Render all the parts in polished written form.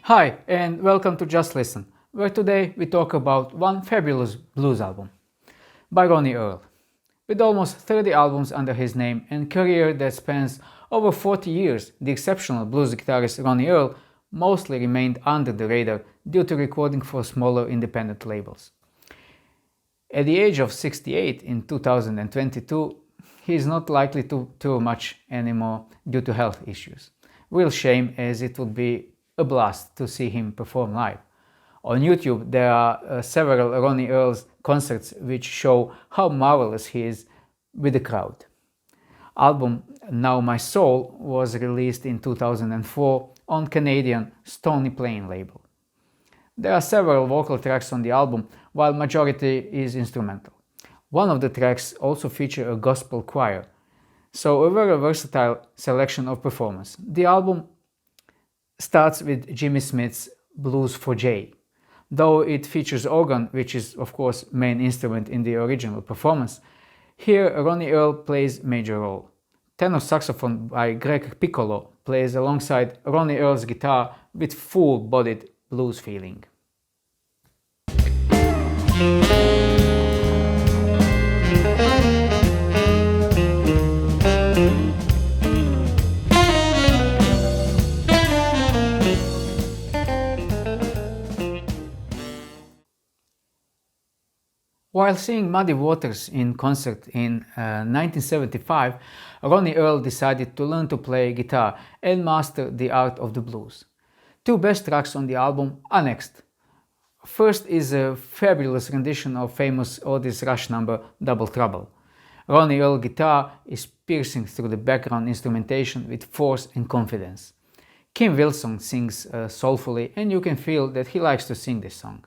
Hi, and welcome to Just Listen, where today we talk about one fabulous blues album by Ronnie Earl. With almost 30 albums under his name and career that spans over 40 years, the exceptional blues guitarist Ronnie Earl mostly remained under the radar due to recording for smaller independent labels. At the age of 68 in 2022, he is not likely to tour much anymore due to health issues. Real shame, as it would be a blast to see him perform live. On YouTube there are several Ronnie Earl's concerts which show how marvelous he is with the crowd. Album Now My Soul was released in 2004 on Canadian Stony Plain label. There are several vocal tracks on the album, while majority is instrumental. One of the tracks also features a gospel choir, so a very versatile selection of performance. The album starts with Jimmy Smith's Blues for Jay. Though it features organ, which is of course main instrument in the original performance, here Ronnie Earl plays major role. Tenor saxophone by Greg Piccolo plays alongside Ronnie Earl's guitar with full-bodied blues feeling. While seeing Muddy Waters in concert in 1975, Ronnie Earl decided to learn to play guitar and master the art of the blues. Two best tracks on the album are next. First is a fabulous rendition of famous Otis Rush number Double Trouble. Ronnie Earl guitar is piercing through the background instrumentation with force and confidence. Kim Wilson sings soulfully, and you can feel that he likes to sing this song.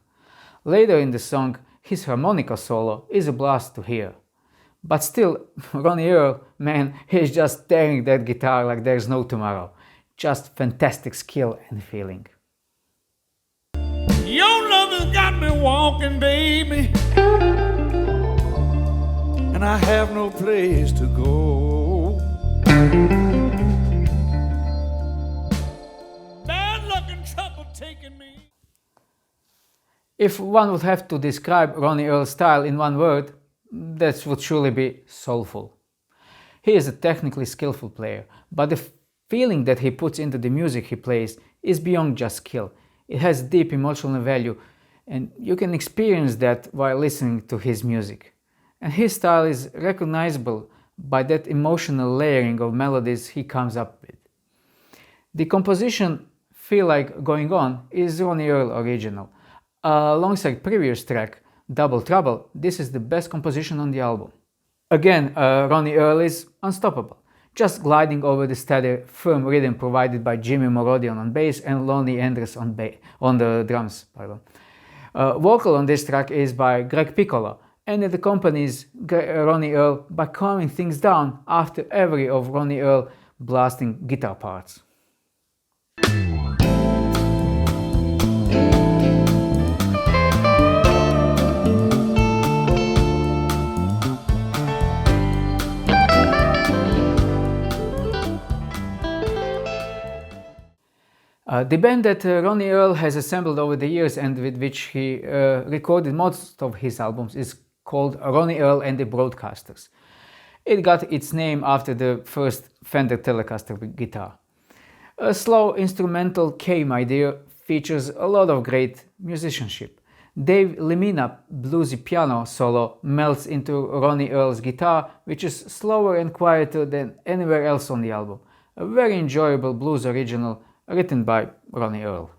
Later in the song, his harmonica solo is a blast to hear. But still, Ronnie Earl, man, he's just tearing that guitar like there's no tomorrow. Just fantastic skill and feeling. Your love has got me walking, baby, and I have no place to go. Bad luck and trouble taking me. If one would have to describe Ronnie Earl's style in one word, that would surely be soulful. He is a technically skillful player, but the feeling that he puts into the music he plays is beyond just skill. It has deep emotional value, and you can experience that while listening to his music. And his style is recognizable by that emotional layering of melodies he comes up with. The composition Feel Like Going On is Ronnie Earl original. Alongside previous track, Double Trouble, this is the best composition on the album. Again, Ronnie Earl is unstoppable, just gliding over the steady, firm rhythm provided by Jimmy Morodion on bass and Lonnie Andrews on the drums. Vocal on this track is by Greg Piccolo, and it accompanies Ronnie Earl by calming things down after every of Ronnie Earl blasting guitar parts. The band that Ronnie Earl has assembled over the years and with which he recorded most of his albums is called Ronnie Earl and the Broadcasters. It got its name after the first Fender Telecaster guitar. A slow instrumental K, My Dear features a lot of great musicianship. Dave Lemina bluesy piano solo melts into Ronnie Earl's guitar, which is slower and quieter than anywhere else on the album. A very enjoyable blues original written by Ronnie Earl.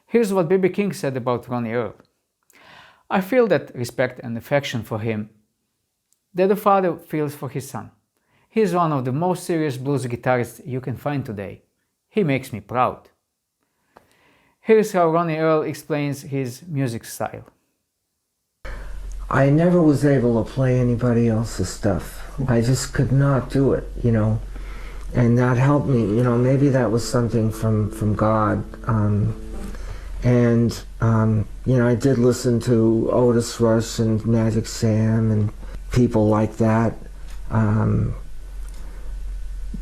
Here's what B.B. King said about Ronnie Earl. I feel that respect and affection for him that a father feels for his son. He is one of the most serious blues guitarists you can find today. He makes me proud. Here's how Ronnie Earl explains his music style. I never was able to play anybody else's stuff. I just could not do it, you know. And that helped me, you know, maybe that was something from God. You know, I did listen to Otis Rush and Magic Sam and people like that.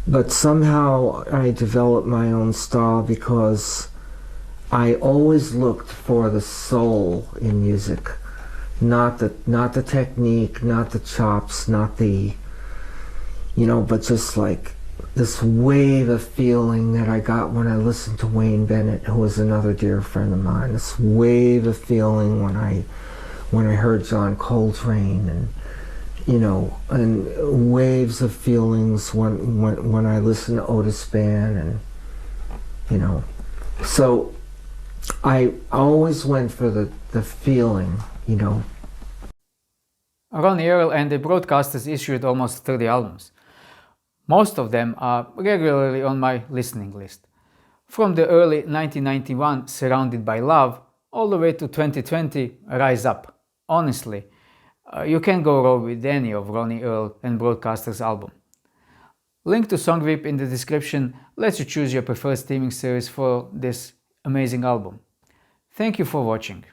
But somehow I developed my own style because I always looked for the soul in music, not the technique, not the chops, not the, you know, but just like this wave of feeling that I got when I listened to Wayne Bennett, who was another dear friend of mine. This wave of feeling when I heard John Coltrane, and you know, and waves of feelings when I listened to Otis Spann, and you know, so I always went for the feeling, you know. Ronnie Earl and the Broadcasters issued almost 30 albums. Most of them are regularly on my listening list. From the early 1991 Surrounded by Love all the way to 2020 Rise Up. Honestly, you can't go wrong with any of Ronnie Earl and Broadcasters' album. Link to SONGWHIP in the description lets you choose your preferred streaming service for this amazing album. Thank you for watching.